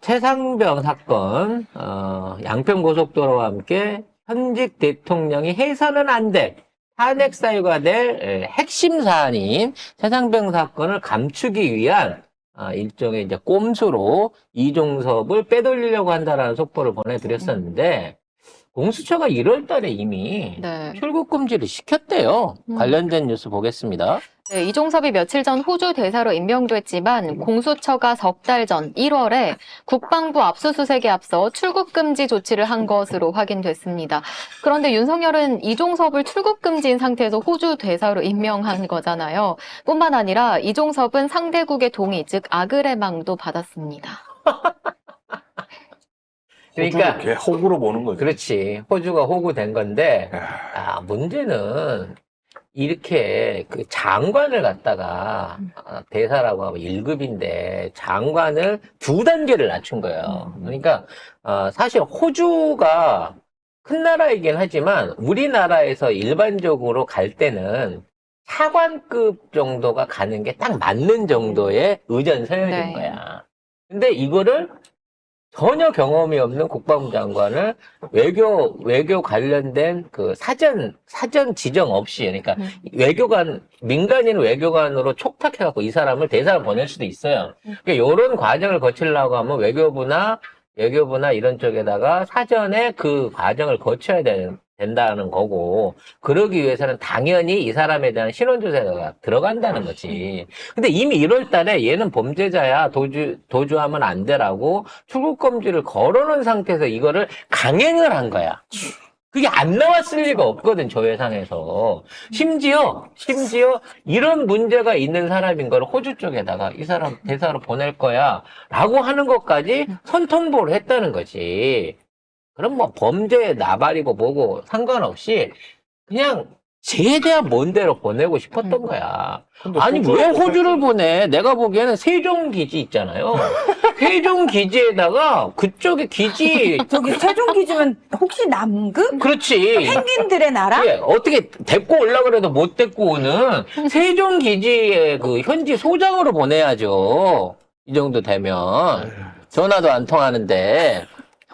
최상병 사건, 양평고속도로와 함께 현직 대통령이 해서는 안 될 탄핵 사유가 될 핵심 사안인 최상병 사건을 감추기 위한 일종의 이제 꼼수로 이종섭을 빼돌리려고 한다라는 속보를 보내드렸었는데 공수처가 1월 달에 이미 네. 출국 금지를 시켰대요. 관련된 뉴스 보겠습니다. 네, 이종섭이 며칠 전 호주 대사로 임명됐지만 공수처가 석 달 전 1월에 국방부 압수수색에 앞서 출국 금지 조치를 한 것으로 확인됐습니다. 그런데 윤석열은 이종섭을 출국 금지인 상태에서 호주 대사로 임명한 거잖아요. 뿐만 아니라 이종섭은 상대국의 동의, 즉 아그레망도 받았습니다. 그러니까 걔 호구로 보는 거지. 그렇지. 호주가 호구된 건데 문제는 이렇게 그 장관을 갖다가 대사라고 하면 1급인데 장관을 2단계를 낮춘 거예요. 그러니까 사실 호주가 큰 나라이긴 하지만 우리나라에서 일반적으로 갈 때는 차관급 정도가 가는 게 딱 맞는 정도의 의전 서열인 네. 거야. 근데 이거를 전혀 경험이 없는 국방부 장관을 외교 관련된 그 사전 지정 없이, 그러니까 민간인 외교관으로 촉탁해갖고 이 사람을 대사를 보낼 수도 있어요. 그러니까 이런 과정을 거치려고 하면 외교부나 이런 쪽에다가 사전에 그 과정을 거쳐야 된다는 거고, 그러기 위해서는 당연히 이 사람에 대한 신원조사가 들어간다는 거지. 근데 이미 1월 달에 얘는 범죄자야, 도주하면 안 되라고 출국금지를 걸어놓은 상태에서 이거를 강행을 한 거야. 그게 안 나왔을 리가 없거든, 조회상에서. 심지어 이런 문제가 있는 사람인 걸 호주 쪽에다가 이 사람 대사로 보낼 거야 라고 하는 것까지 선통보를 했다는 거지. 그럼 뭐 범죄 나발이고 뭐고 상관없이 그냥 최대한 먼 데로 보내고 싶었던 거야. 아니 왜 호주를 보내? 내가 보기에는 세종기지 있잖아요. 세종기지에다가 그쪽에 기지 저기 세종기지면 혹시 남극? 그렇지. 펭귄들의 나라? 예, 어떻게 데리고 오려고 그래도 못 데리고 오는 세종기지의 그 현지 소장으로 보내야죠. 이 정도 되면. 전화도 안 통하는데.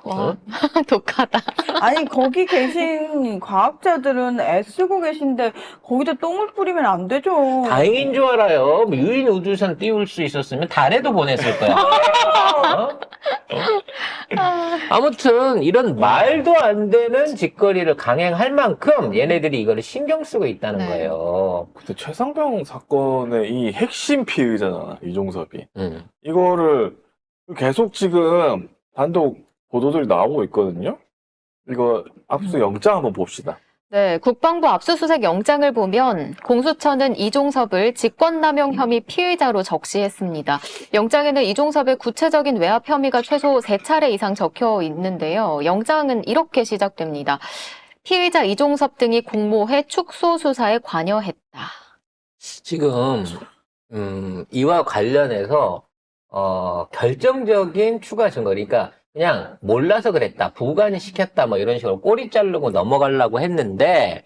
와, 독하다. 아니 거기 계신 과학자들은 애쓰고 계신데 거기다 똥을 뿌리면 안 되죠. 다행인 줄 알아요. 뭐 유인 우주선 띄울 수 있었으면 달에도 보냈을 거야. 아무튼 이런 말도 안 되는 짓거리를 강행할 만큼 얘네들이 이거를 신경 쓰고 있다는 네. 거예요. 근데 최상병 사건의 이 핵심 피의자잖아, 이종섭이. 이거를 계속 지금 단독 보도들이 나오고 있거든요. 이거 압수 영장 한번 봅시다. 네, 국방부 압수수색 영장을 보면 공수처는 이종섭을 직권남용 혐의 피의자로 적시했습니다. 영장에는 이종섭의 구체적인 외압 혐의가 최소 3차례 이상 적혀 있는데요. 영장은 이렇게 시작됩니다. 피의자 이종섭 등이 공모해 축소 수사에 관여했다. 지금 이와 관련해서 결정적인 추가 증거, 그러니까 그냥 몰라서 그랬다, 부관이 시켰다, 뭐 이런 식으로 꼬리 자르고 넘어가려고 했는데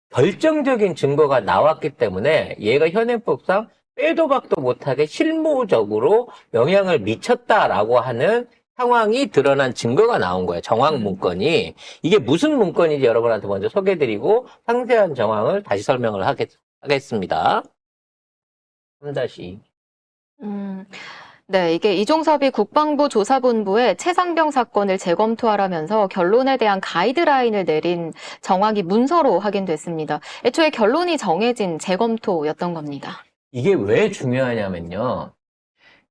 결정적인 증거가 나왔기 때문에 얘가 현행법상 빼도 박도 못하게 실무적으로 영향을 미쳤다라고 하는 상황이 드러난 증거가 나온 거예요. 정황 문건이. 이게 무슨 문건인지 여러분한테 먼저 소개해드리고 상세한 정황을 다시 설명을 하겠습니다. 3-2. 네, 이게 이종섭이 국방부 조사본부에 최상병 사건을 재검토하라면서 결론에 대한 가이드라인을 내린 정황이 문서로 확인됐습니다. 애초에 결론이 정해진 재검토였던 겁니다. 이게 왜 중요하냐면요.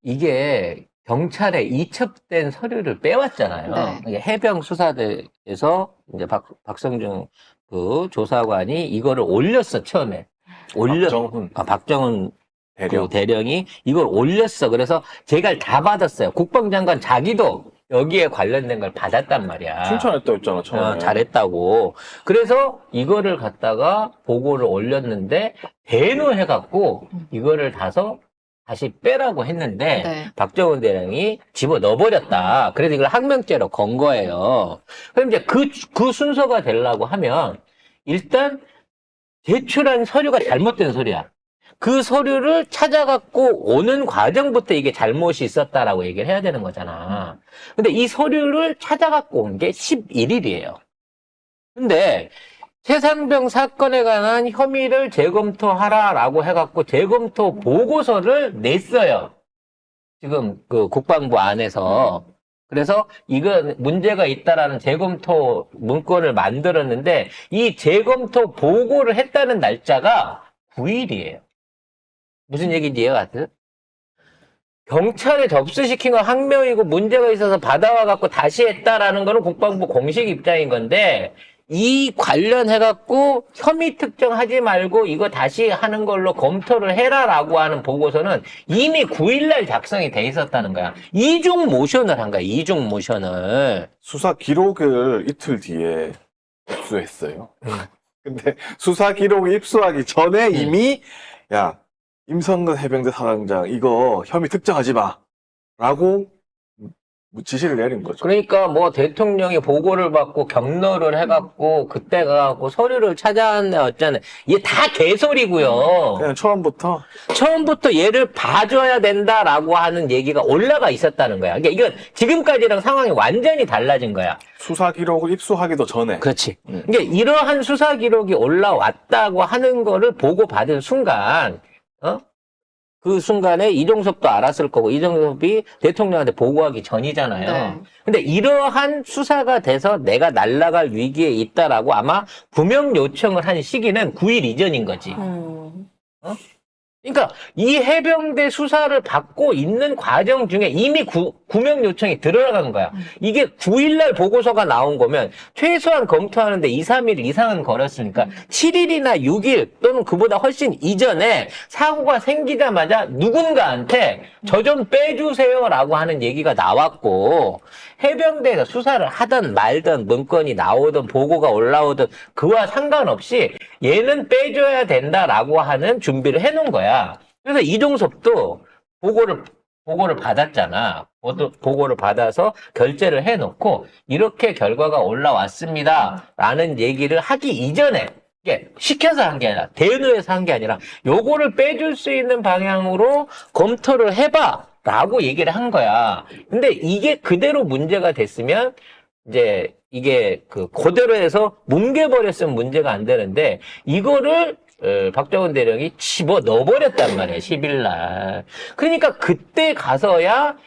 이게 경찰에 이첩된 서류를 빼왔잖아요. 네. 이게 해병 수사대에서 이제 박성중 그 조사관이 이거를 올렸어, 처음에. 박정훈 그 대령이 이걸 올렸어. 그래서 제가 다 받았어요. 국방장관 자기도 여기에 관련된 걸 받았단 말이야. 칭찬했다고 했잖아, 처음에. 잘했다고. 그래서 이거를 갖다가 보고를 올렸는데 대노해갖고 이거를 다시 빼라고 했는데 네. 박정훈 대령이 집어 넣어버렸다. 그래서 이걸 항명죄로 건 거예요. 그럼 이제 그 순서가 되려고 하면 일단 제출한 서류가 잘못된 서류야. 그 서류를 찾아갖고 오는 과정부터 이게 잘못이 있었다라고 얘기를 해야 되는 거잖아. 근데 이 서류를 찾아갖고 온 게 11일이에요. 근데 최상병 사건에 관한 혐의를 재검토하라라고 해갖고 재검토 보고서를 냈어요. 지금 그 국방부 안에서. 그래서 이건 문제가 있다라는 재검토 문건을 만들었는데 이 재검토 보고를 했다는 날짜가 9일이에요. 무슨 얘기인지 이해가 가세요? 경찰에 접수시킨 건 항명이고 문제가 있어서 받아와 갖고 다시 했다라는 거는 국방부 공식 입장인 건데 이 관련해갖고 혐의 특정하지 말고 이거 다시 하는 걸로 검토를 해라라고 하는 보고서는 이미 9일날 작성이 돼 있었다는 거야. 이중 모션을 한 거야. 이중 모션을. 수사 기록을 이틀 뒤에 입수했어요. 근데 수사 기록 입수하기 전에 이미 야 임성근 해병대 사령장 이거 혐의 특정하지 마 라고 지시를 내린 거죠. 그러니까 뭐 대통령이 보고를 받고 격려를 해갖고 그때 가갖고 서류를 찾아왔네 어쩌네 이게 다 개소리고요. 그냥 처음부터 얘를 봐줘야 된다라고 하는 얘기가 올라가 있었다는 거야. 그러니까 이건 지금까지랑 상황이 완전히 달라진 거야. 수사 기록을 입수하기도 전에. 그렇지. 그러니까 이러한 수사 기록이 올라왔다고 하는 거를 보고받은 순간, 그 순간에 이종섭도 알았을 거고, 이종섭이 대통령한테 보고하기 전이잖아요. 네. 근데 이러한 수사가 돼서 내가 날아갈 위기에 있다라고 아마 구명 요청을 한 시기는 9일 이전인 거지. 그러니까 이 해병대 수사를 받고 있는 과정 중에 이미 구명 요청이 들어간 거야. 이게 9일날 보고서가 나온 거면 최소한 검토하는데 2, 3일 이상은 걸렸으니까 7일이나 6일 또는 그보다 훨씬 이전에 사고가 생기자마자 누군가한테 저 좀 빼주세요라고 하는 얘기가 나왔고 해병대에서 수사를 하든 말든 문건이 나오든 보고가 올라오든 그와 상관없이 얘는 빼줘야 된다라고 하는 준비를 해놓은 거야. 그래서 이종섭도 보고를 받았잖아. 보고를 받아서 결재를 해놓고 이렇게 결과가 올라왔습니다라는 얘기를 하기 이전에 이게 시켜서 한 게 아니라 대의해서 한 게 아니라 요거를 빼줄 수 있는 방향으로 검토를 해봐라고 얘기를 한 거야. 근데 이게 그대로 문제가 됐으면 이제 이게 그대로 해서 뭉개버렸으면 문제가 안 되는데 이거를 박정은 대령이 집어 넣어버렸단 말이야, 10일 날. 그러니까 그때 가서야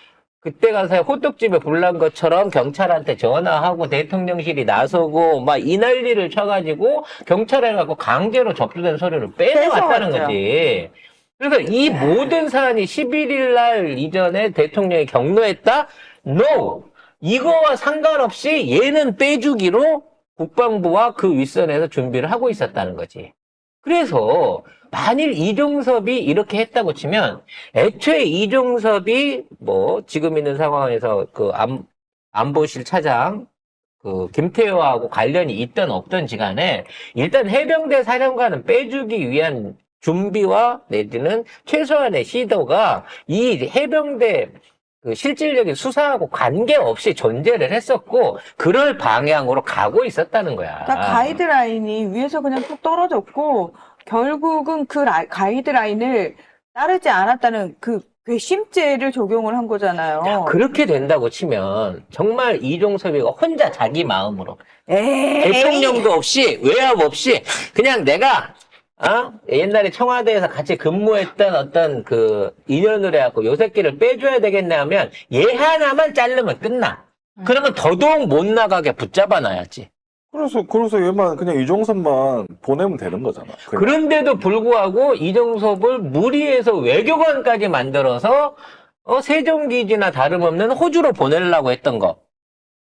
호떡집에 불난 것처럼 경찰한테 전화하고 대통령실이 나서고 막 이 난리를 쳐가지고 경찰에 가고 강제로 접수된 서류를 빼내왔다는 거지. 그래서 이 모든 사안이 11일 날 이전에 대통령이 격려했다? No! 이거와 상관없이 얘는 빼주기로 국방부와 그 윗선에서 준비를 하고 있었다는 거지. 그래서 만일 이종섭이 이렇게 했다고 치면 애초에 이종섭이 뭐 지금 있는 상황에서 그 안보실 차장 그 김태효하고 관련이 있든 없든지 간에 일단 해병대 사령관은 빼주기 위한 준비와 내지는 최소한의 시도가 이 해병대 그 실질적인 수사하고 관계없이 존재를 했었고 그럴 방향으로 가고 있었다는 거야. 그러니까 가이드라인이 위에서 그냥 뚝 떨어졌고 결국은 그 가이드라인을 따르지 않았다는 그 괘씸죄를 적용을 한 거잖아요. 야, 그렇게 된다고 치면 정말 이종섭이가 혼자 자기 마음으로 대통령도 없이 외압 없이 그냥 내가 옛날에 청와대에서 같이 근무했던 어떤 그 인연을 해갖고 요 새끼를 빼줘야 되겠네 하면 얘 하나만 자르면 끝나. 그러면 더더욱 못 나가게 붙잡아 놔야지. 그래서 얘만 그냥 이종섭만 보내면 되는 거잖아. 그냥. 그런데도 불구하고 이종섭을 무리해서 외교관까지 만들어서 세종기지나 다름없는 호주로 보내려고 했던 거.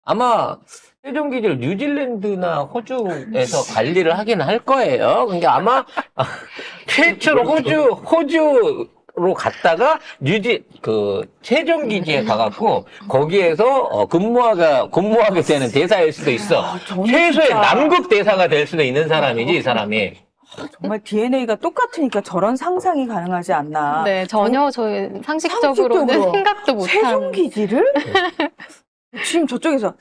아마 세종기지를 뉴질랜드나 호주에서 관리를 하긴 할 거예요. 그러니까 아마 최초로 호주로 갔다가 세종기지에 가갖고 거기에서 근무하게 되는 대사일 수도 있어. 저는 최소의 진짜 남극 대사가 될 수도 있는 사람이지, 이 사람이. 정말 DNA가 똑같으니까 저런 상상이 가능하지 않나. 네, 전혀 저희 상식적으로는 상식적으로. 생각도 못한. 세종기지를? 지금 저쪽에서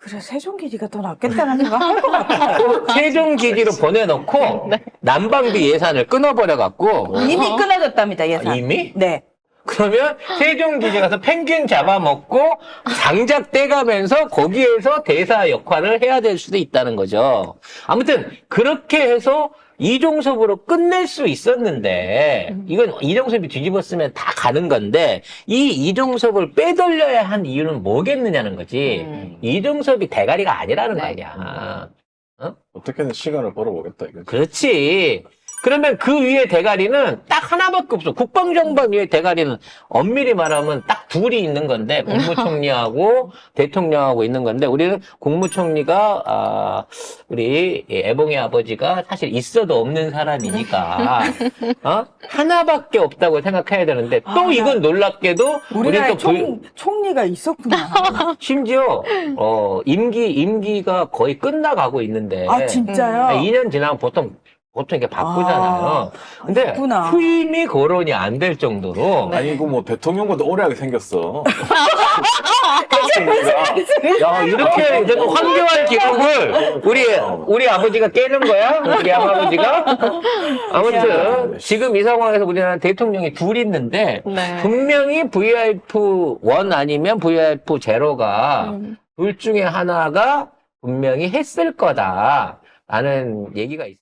그래, 세종기지가 더 낫겠다는 생각 할 것 같아. 세종기지로 보내놓고 난방비 예산을 끊어버려갖고 이미 끊어졌답니다, 예산. 이미? 네. 그러면 세종기지 가서 펭귄 잡아먹고 장작 떼가면서 거기에서 대사 역할을 해야 될 수도 있다는 거죠. 아무튼 그렇게 해서 이종섭으로 끝낼 수 있었는데 이건 이종섭이 뒤집었으면 다 가는 건데 이 이종섭을 빼돌려야 한 이유는 뭐겠느냐는 거지. 이종섭이 대가리가 아니라는 거 아니야. 어떻게든 시간을 벌어보겠다, 이거지. 그렇지. 그러면 그 위에 대가리는 딱 하나밖에 없어. 국방장관 위에 대가리는 엄밀히 말하면 딱 둘이 있는 건데 국무총리하고 대통령하고 있는 건데 우리는 국무총리가 우리 애봉의 아버지가 사실 있어도 없는 사람이니까 하나밖에 없다고 생각해야 되는데 또 이건 놀랍게도 우리나라에 우리는 또 총리가 있었구나. 심지어 임기가 거의 끝나가고 있는데 아, 진짜요? 2년 지나면 보통 이게 바꾸잖아요. 근데 있구나. 후임이 거론이 안 될 정도로 아니, 이거 뭐 대통령보다 오래 하게 생겼어. 야, 이렇게 이제 황교안 기록을 우리 아버지가 깨는 거야? 우리 할아버지가? 아무튼 지금 이 상황에서 우리나라 대통령이 둘 있는데 네. 분명히 VF1 아니면 VF0가 둘 중에 하나가 분명히 했을 거다라는 얘기가 있습니다.